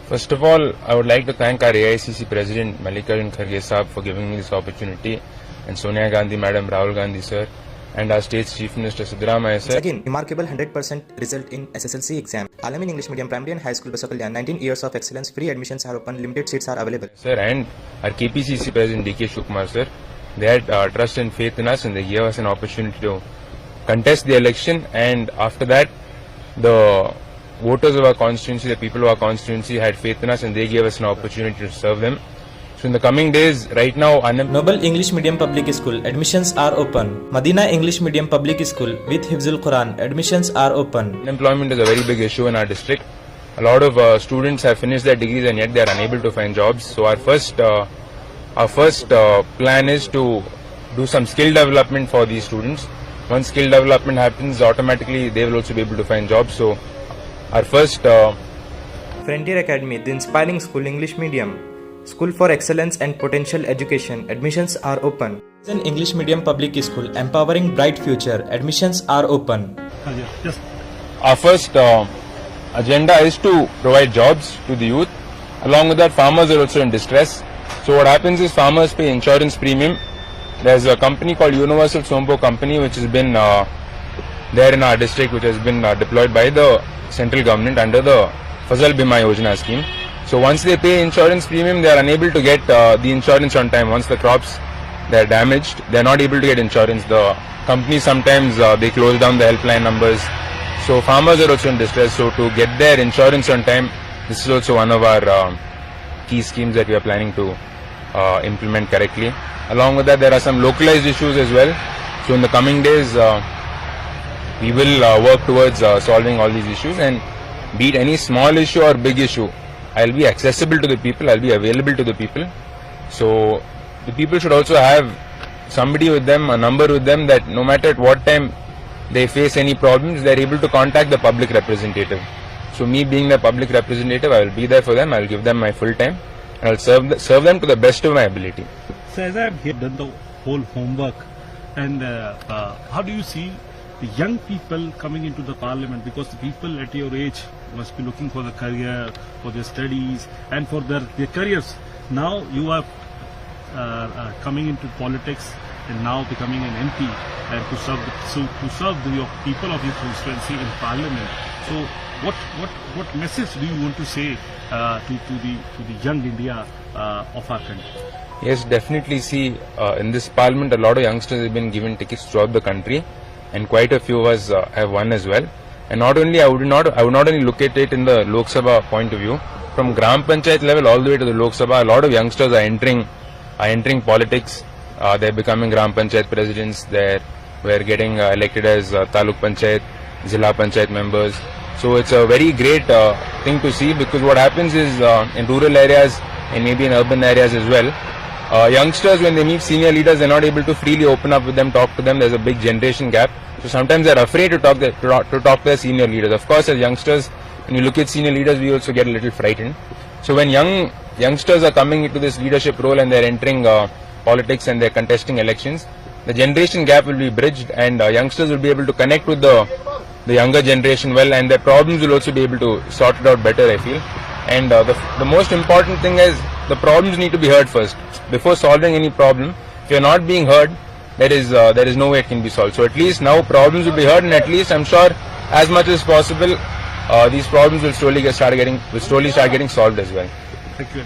First of all, I would like to thank our AICC President Mallikarjun Kharge Saab for giving me this opportunity, and Sonia Gandhi Madam, Rahul Gandhi Sir, and our State's Chief Minister Siddaramaiah Sir. Again, remarkable 100% result in SSLC exam. Alamin English Medium Primary and High School Basakalyan, 19 years of excellence, free admissions are open, limited seats are available. Sir, and our KPCC President DK Shivkumar Sir, they had trust and faith in us, and they gave us an opportunity to contest the election, and after that, the voters of our constituency, the people of our constituency had faith in us, and they gave us an opportunity to serve them. So in the coming days, right now, Noble English Medium Public School, admissions are open. Madina English Medium Public School with Hifzul Quran, admissions are open. Unemployment is a very big issue in our district. A lot of students have finished their degrees and yet they are unable to find jobs. So our first plan is to do some skill development for these students. Once skill development happens, automatically they will also be able to find jobs. So our first Frontier Academy, the inspiring school, English medium, school for excellence and potential education, admissions are open. An English Medium Public School, empowering bright future, admissions are open. Our first agenda is to provide jobs to the youth. Along with that, farmers are also in distress. So what happens is farmers pay insurance premium. There's a company called Universal Sompo Company which has been there in our district, which has been deployed by the central government under the Fasal Bima Yojana scheme. So once they pay insurance premium, they are unable to get the insurance on time. Once the crops they are damaged, they are not able to get insurance. The company sometimes they close down the helpline numbers. So farmers are also in distress. So to get their insurance on time, this is also one of our key schemes that we are planning to implement correctly. Along with that, there are some localized issues as well. So in the coming days, we will work towards solving all these issues, and be it any small issue or big issue, I'll be accessible to the people, I'll be available to the people. So the people should also have somebody with them, a number with them, that no matter at what time they face any problems, they're able to contact the public representative. So me being the public representative, I will be there for them, I'll give them my full time, and I'll serve them to the best of my ability. So as I've done the whole homework, and how do you see the young people coming into the parliament? Because the people at your age must be looking for the career, for their studies, and for their careers. Now you are coming into politics and now becoming an MP and to serve your people of your constituency in parliament. So what message do you want to say to the young India of our country? Yes, definitely. See, in this parliament, a lot of youngsters have been given tickets throughout the country, and quite a few of us have won as well. And not only, I would not only look at it in the Lok Sabha point of view. From Gram Panchayat level all the way to the Lok Sabha, a lot of youngsters are entering politics. They're becoming Gram Panchayat presidents. We're getting elected as Taluk Panchayat, Zilla Panchayat members. So it's a very great thing to see, because what happens is in rural areas and maybe in urban areas as well, youngsters, when they meet senior leaders, they're not able to freely open up with them, talk to them. There's a big generation gap. So sometimes they're afraid to talk to their senior leaders. Of course, as youngsters, when you look at senior leaders, we also get a little frightened. So when youngsters are coming into this leadership role and they're entering politics and they're contesting elections, the generation gap will be bridged, and youngsters will be able to connect with the younger generation well, and their problems will also be able to sort it out better, I feel. And the most important thing is the problems need to be heard first. Before solving any problem, if you're not being heard, there is no way it can be solved. So at least now problems will be heard, and at least I'm sure as much as possible these problems will slowly start getting solved as well. Thank you.